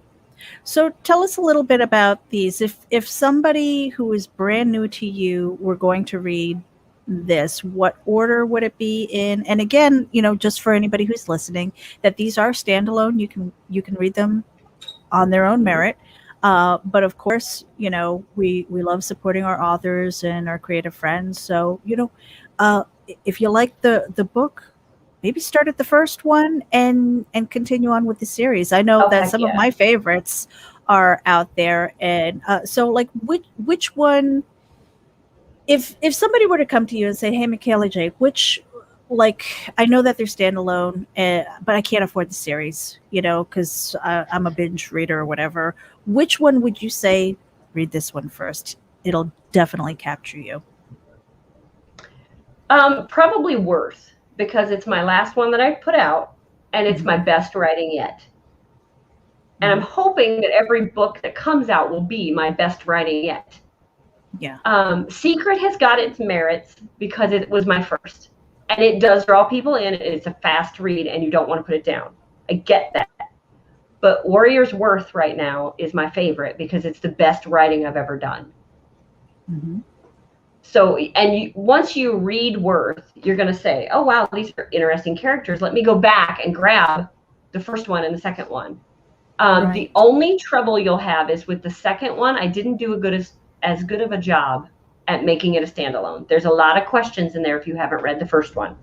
So tell us a little bit about these. If somebody who is brand new to you were going to read this, what order would it be in? And again, just for anybody who's listening, that these are standalone. You can read them on their own merit. But of course, we love supporting our authors and our creative friends. So, if you like the book, maybe start at the first one and continue on with the series. I know that heck some of yeah. my favorites are out there, and so like which one, if somebody were to come to you and say, hey, McKayla Jade, which, like, I know that they're standalone, but I can't afford the series, because I'm a binge reader or whatever, which one would you say, read this one first, it'll definitely capture you? Probably Worth, because it's my last one that I put out, and it's my best writing yet. And I'm hoping that every book that comes out will be my best writing yet. Yeah. Secret has got its merits because it was my first, and it does draw people in. It's a fast read, and you don't want to put it down. I get that. But Warrior's Worth right now is my favorite because it's the best writing I've ever done. So, and once you read Worth, you're going to say, oh, wow, these are interesting characters. Let me go back and grab the first one and the second one. Right. The only trouble you'll have is with the second one, I didn't do as good of a job at making it a standalone. There's a lot of questions in there if you haven't read the first one.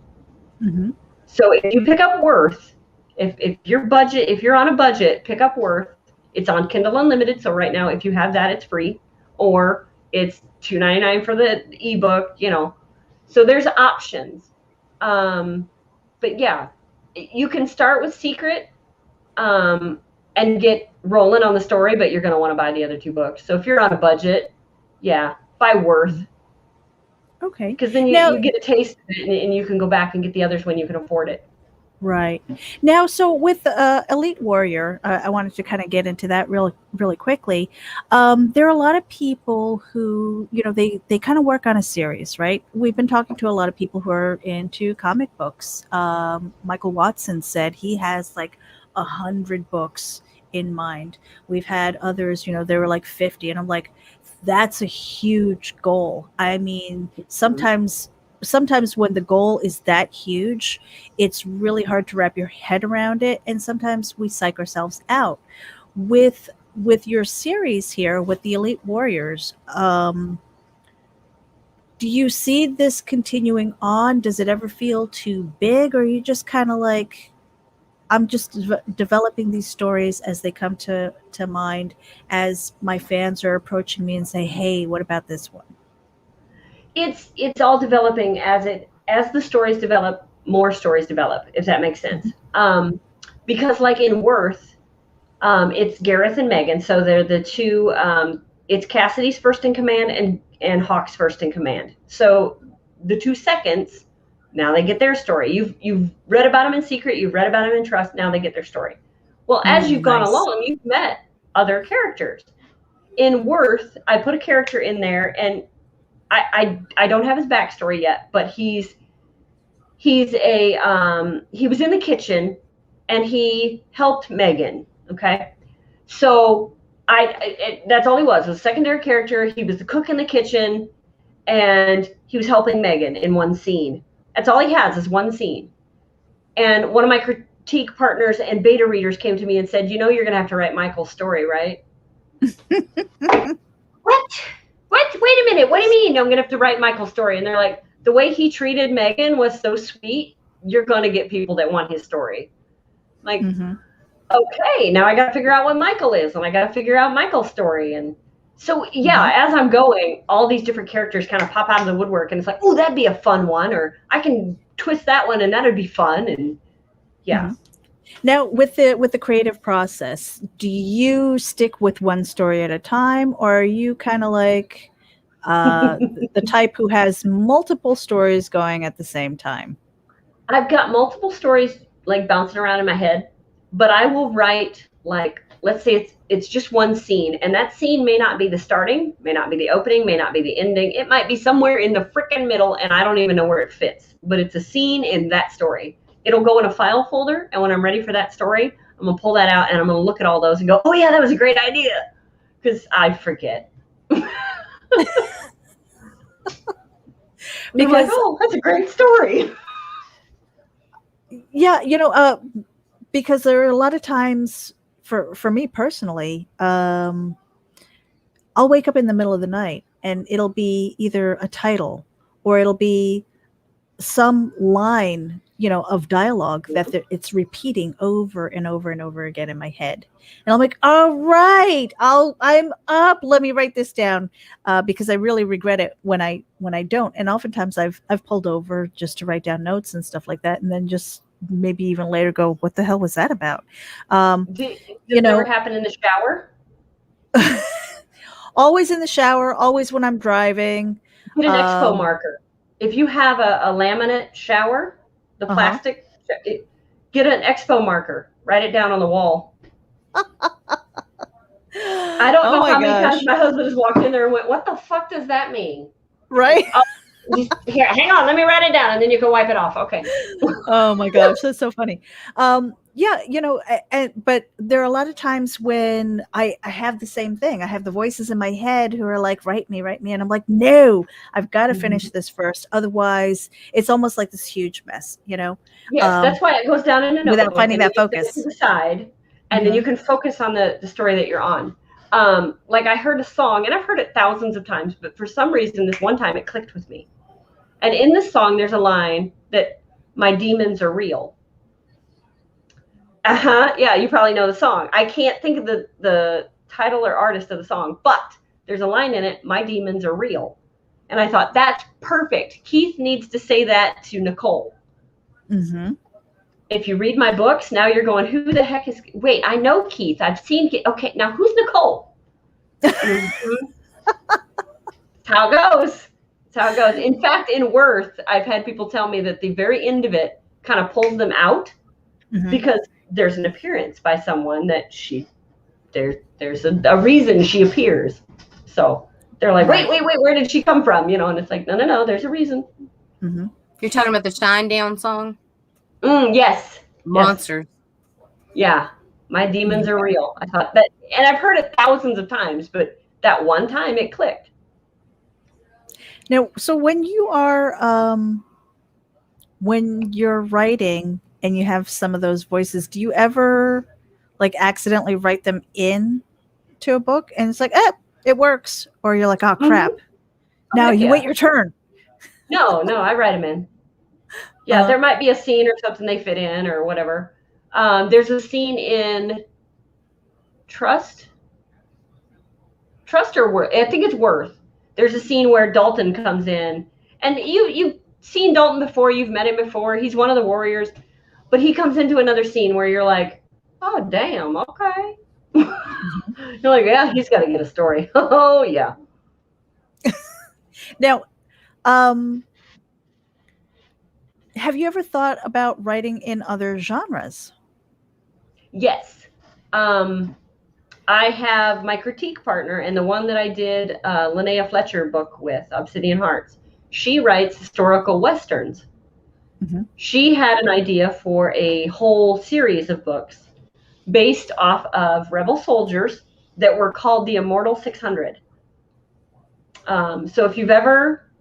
So if you pick up Worth, if you're on a budget, pick up Worth. It's on Kindle Unlimited, so right now if you have that, it's free, or it's $2.99 for the ebook. So there's options. But yeah, you can start with Secret and get rolling on the story, but you're going to want to buy the other two books. So if you're on a budget, yeah, buy Worth. Okay. Because then you get a taste of it, and you can go back and get the others when you can afford it. Right. Now, so with Elite Warrior, I wanted to kind of get into that really quickly. There are a lot of people who, they kind of work on a series, right? We've been talking to a lot of people who are into comic books. Michael Watson said he has like 100 books in mind. We've had others, they were like 50, and I'm like, that's a huge goal. I mean, sometimes when the goal is that huge, it's really hard to wrap your head around it, and sometimes we psych ourselves out. With your series here with the Elite Warriors, do you see this continuing on? Does it ever feel too big, or are you just kind of like, I'm just developing these stories as they come to mind, as my fans are approaching me and say, hey, what about this one? It's all developing as the stories develop, more stories develop, if that makes sense. Because like in Worth, it's Gareth and Megan, so they're the two. It's Cassidy's first in command and Hawk's first in command. So the two seconds, now they get their story. You've read about them in Secret, you've read about them in Trust. Now they get their story. Well, as you've gone along, you've met other characters. In Worth, I put a character in there, and I don't have his backstory yet, but he was in the kitchen and he helped Megan. Okay. So that's all he was a secondary character. He was the cook in the kitchen and he was helping Megan in one scene. That's all he has is one scene. And one of my critique partners and beta readers came to me and said, you're going to have to write Michael's story, right? What? Wait a minute. What do you mean I'm going to have to write Michael's story? And they're like, the way he treated Megan was so sweet. You're going to get people that want his story. Like, okay, now I got to figure out what Michael is, and I got to figure out Michael's story. And so, yeah, as I'm going, all these different characters kind of pop out of the woodwork, and it's like, oh, that'd be a fun one, or I can twist that one, and that'd be fun. And yeah. Now, with the creative process, do you stick with one story at a time, or are you kind of like the type who has multiple stories going at the same time? I've got multiple stories like bouncing around in my head, but I will write, like, let's say it's just one scene, and that scene may not be the starting, may not be the opening, may not be the ending. It might be somewhere in the frickin' middle, and I don't even know where it fits, but it's a scene in that story. It'll go in a file folder, and when I'm ready for that story, I'm going to pull that out, and I'm going to look at all those and go, oh, yeah, that was a great idea, because I forget. Because, like, oh, that's a great story. Yeah, because there are a lot of times, for me personally, I'll wake up in the middle of the night, and it'll be either a title or it'll be some line of dialogue that it's repeating over and over and over again in my head. And I'm like, all right, I'm up. Let me write this down, because I really regret it when I don't. And oftentimes I've pulled over just to write down notes and stuff like that, and then just maybe even later go, what the hell was that about? Does it ever happen in the shower? Always in the shower, always when I'm driving. Get an expo marker. If you have a laminate shower, the plastic, get an expo marker. Write it down on the wall. I don't know how many times my husband has walked in there and went, what the fuck does that mean? Right? Here, hang on, let me write it down, and then you can wipe it off. Okay. Oh my gosh, that's so funny. Yeah, but there are a lot of times when I have the same thing. I have the voices in my head who are like, write me. And I'm like, no, I've got to finish this first. Otherwise, it's almost like this huge mess, Yes, that's why it goes down in a notebook. Without finding that focus. To the side, and then you can focus on the story that you're on. Like I heard a song, and I've heard it thousands of times, but for some reason, this one time it clicked with me. And in the song, there's a line that my demons are real. Yeah, you probably know the song. I can't think of the title or artist of the song, but there's a line in it, my demons are real. And I thought, that's perfect. Keith needs to say that to Nicole. Mm-hmm. If you read my books, now you're going, who the heck is... Wait, I know Keith. I've seen Keith. Okay, now who's Nicole? Mm-hmm. That's how it goes. That's how it goes. In fact, in Worth, I've had people tell me that the very end of it kind of pulls them out because there's an appearance by someone that there's a reason she appears. So they're like, wait, where did she come from? And it's like, no, there's a reason. Mm-hmm. You're talking about the Shine Down song? Yes. Monsters. Yes. Yeah. My demons are real. I thought that, and I've heard it thousands of times, but that one time it clicked. Now, so when you are, when you're writing and you have some of those voices, do you ever like accidentally write them in to a book and it's like, it works? Or you're like, oh crap. Now you wait your turn. No, I write them in. Yeah, there might be a scene or something they fit in or whatever. There's a scene in Trust or Worth. I think it's Worth. There's a scene where Dalton comes in, and you've seen Dalton before. You've met him before. He's one of the warriors, but he comes into another scene where you're like, oh damn, okay. You're like, yeah, he's got to get a story. Oh yeah. Now, have you ever thought about writing in other genres? Yes. I have my critique partner, and the one that I did Linnea Fletcher book with, Obsidian Hearts. She writes historical westerns. Mm-hmm. She had an idea for a whole series of books based off of rebel soldiers that were called the Immortal 600. So if you've ever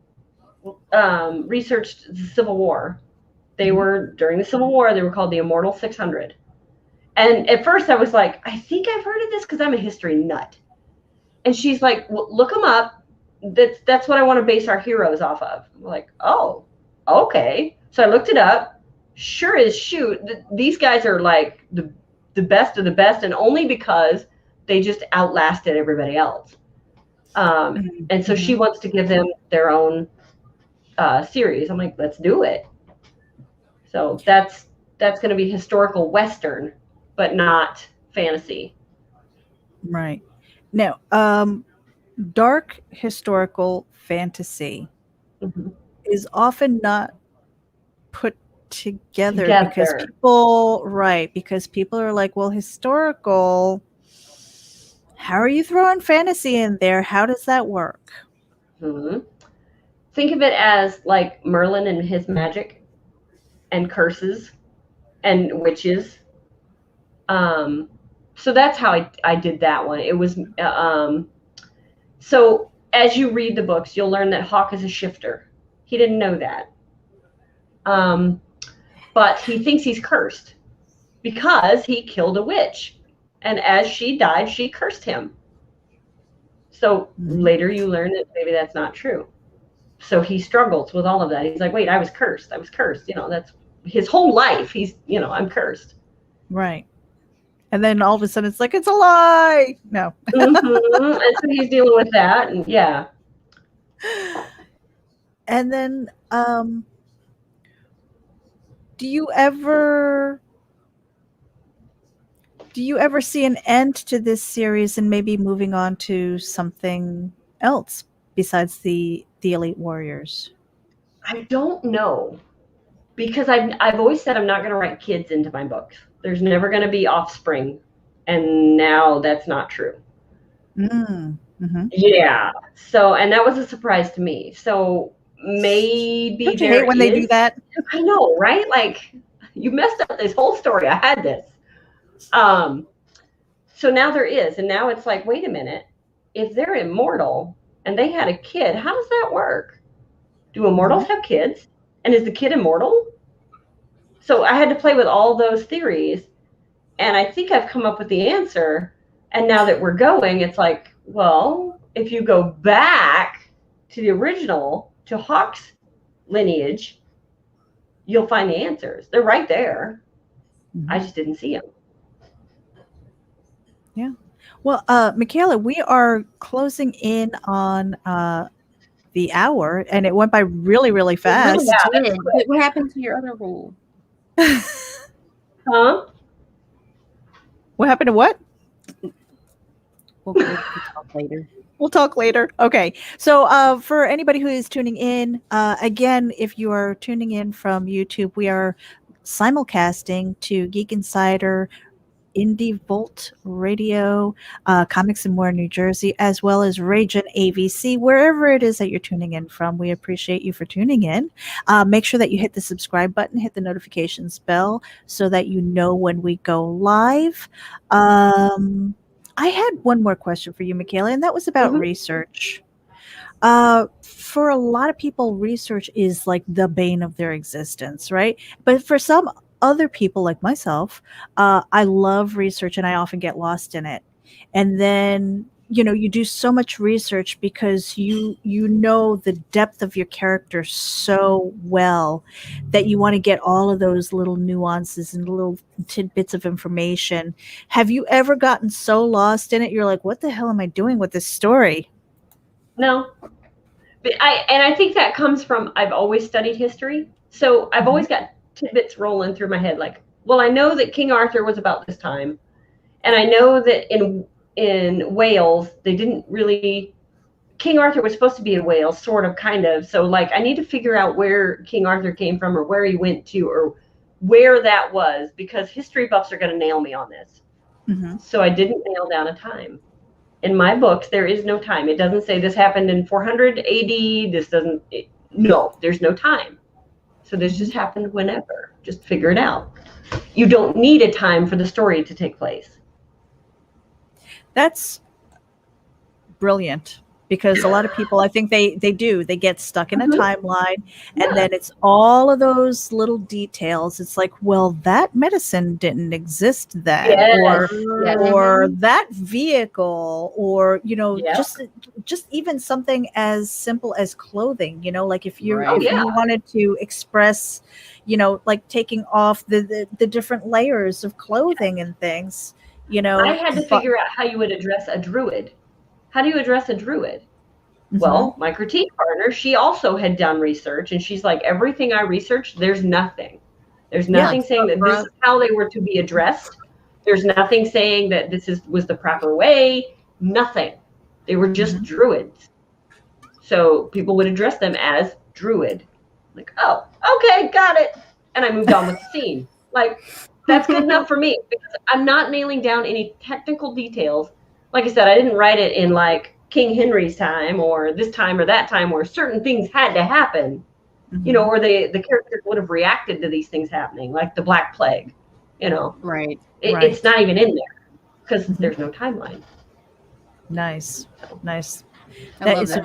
researched the Civil War, during the Civil War, they were called the Immortal 600. And at first I was like, I think I've heard of this because I'm a history nut. And she's like, well, look them up. That's what I want to base our heroes off of. I'm like, oh, okay. So I looked it up. Sure as shoot, these guys are like the best of the best, and only because they just outlasted everybody else. And so she wants to give them their own series. I'm like, let's do it. So that's going to be historical Western, but not fantasy. Right. Now, dark historical fantasy is often not put together. Because people are like, well, historical, how are you throwing fantasy in there? How does that work? Mm-hmm. Think of it as like Merlin and his magic and curses and witches. So that's how I did that one. It was so as you read the books, you'll learn that Hawk is a shifter. He didn't know that. But he thinks he's cursed because he killed a witch. And as she died, she cursed him. So later you learn that maybe that's not true. So he struggles with all of that. He's like, wait, I was cursed. That's his whole life, he's, I'm cursed. Right. And then all of a sudden it's like, it's a lie. No. And so he's dealing with that. And yeah. And then, do you ever see an end to this series and maybe moving on to something else besides the Elite Warriors? I don't know, because I've always said I'm not going to write kids into my books. There's never going to be offspring, and now that's not true. Mm-hmm. Yeah. So, and that was a surprise to me. So maybe don't you hate when they do that? I know, right? Like, you messed up this whole story. I had this. So now there is, and now it's like, wait a minute. If they're immortal and they had a kid, how does that work? Do immortals have kids? And is the kid immortal? So I had to play with all those theories, and I think I've come up with the answer. And now that we're going, it's like, well, if you go back to the original, to Hawk's lineage, you'll find the answers. They're right there. I just didn't see them. Yeah. Well, McKayla, we are closing in on the hour, and it went by really, really fast. Yeah, Did. But what happened to your other rule? Huh? What happened to what? We'll talk later. We'll talk later. Okay. So for anybody who is tuning in, again, if you are tuning in from YouTube, we are simulcasting to Geek Insider, Indie Volt Radio, Comics and More New Jersey, as well as RAGIN AVC, wherever it is that you're tuning in from. We appreciate you for tuning in. Make sure that you hit the subscribe button, hit the notifications bell so that you know when we go live. I had one more question for you, McKayla, and that was about research. For a lot of people, research is like the bane of their existence, right? But for some other people like myself, I love research and I often get lost in it. And then, you do so much research because you know the depth of your character so well that you want to get all of those little nuances and little tidbits of information. Have you ever gotten so lost in it you're like, what the hell am I doing with this story? No. But I think that comes from, I've always studied history. So I've always got tidbits rolling through my head. Like, well, I know that King Arthur was about this time. And I know that in Wales, they didn't really, King Arthur was supposed to be in Wales, sort of, kind of. So, like, I need to figure out where King Arthur came from or where he went to or where that was, because history buffs are going to nail me on this. So I didn't nail down a time. In my books, there is no time. It doesn't say this happened in 400 AD. This doesn't, no, there's no time. So this just happened whenever. Just figure it out. You don't need a time for the story to take place. That's brilliant, because a lot of people, I think they get stuck in a timeline, and then it's all of those little details. It's like, well, that medicine didn't exist then, or that vehicle, or just even something as simple as clothing. Like if you wanted to express, like taking off the different layers of clothing and things. I had to figure out how you would address a druid. How do you address a druid? Well, my critique partner, she also had done research, and she's like, everything I researched, there's nothing. There's nothing saying that this is how they were to be addressed. There's nothing saying that this was the proper way. Nothing. They were just druids. So people would address them as druid. Like, oh, okay, got it. And I moved on with the scene. Like, that's good enough for me, because I'm not nailing down any technical details. Like I said, I didn't write it in like King Henry's time or this time or that time where certain things had to happen, or the characters would have reacted to these things happening, like the Black Plague, Right. It's not even in there because there's no timeline. Nice. That's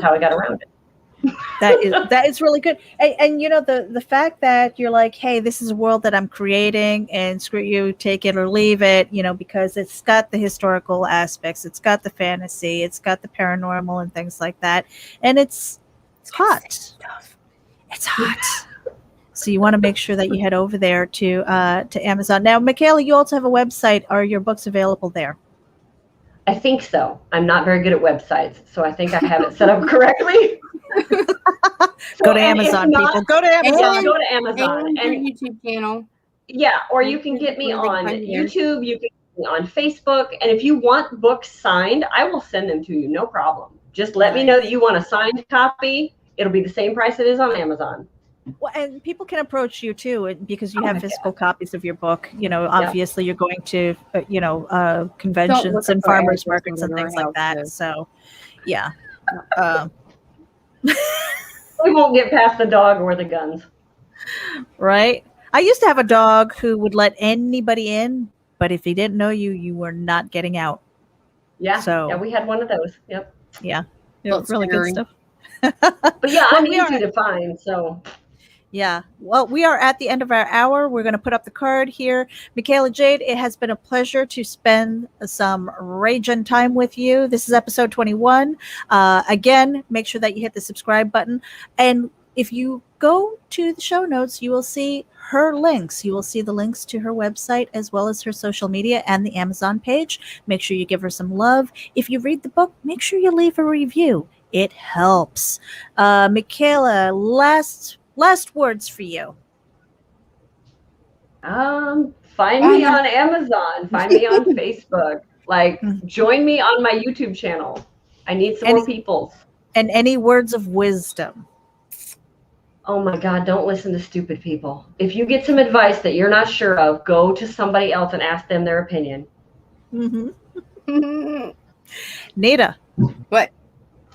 how I got around it. That is really good. And the fact that you're like, hey, this is a world that I'm creating, and screw you, take it or leave it, because it's got the historical aspects, it's got the fantasy, it's got the paranormal and things like that, and it's hot. It's hot. So you want to make sure that you head over there to Amazon. Now, McKayla, you also have a website. Are your books available there? I think so. I'm not very good at websites, so I think I have it set up correctly. Go to Amazon, people. Go to Amazon. Go to Amazon. And your YouTube channel. Yeah, or you can get me on YouTube. You can get me on Facebook. And if you want books signed, I will send them to you. No problem. Just let me know that you want a signed copy. It'll be the same price it is on Amazon. Well, and people can approach you too because you have physical copies of your book. You know, obviously you're going to, conventions and farmers markets and things like that. So, yeah. We won't get past the dog or the guns. Right. I used to have a dog who would let anybody in, but if he didn't know you, you were not getting out. Yeah. So yeah, we had one of those. Yep. Yeah. Really good stuff. But yeah, I'm easy to find. So. Yeah. Well, we are at the end of our hour. We're going to put up the card here. McKayla Jade, it has been a pleasure to spend some RAGIN time with you. This is episode 21. Again, make sure that you hit the subscribe button. And if you go to the show notes, you will see her links. You will see the links to her website as well as her social media and the Amazon page. Make sure you give her some love. If you read the book, make sure you leave a review. It helps. McKayla, last words for you. Find me on Amazon. Find me on Facebook. Join me on my YouTube channel. I need some more people. And any words of wisdom? Oh my God, don't listen to stupid people. If you get some advice that you're not sure of, go to somebody else and ask them their opinion. Nita. What?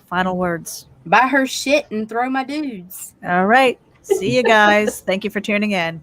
Final words. Buy her shit and throw my dudes. All right. See you guys. Thank you for tuning in.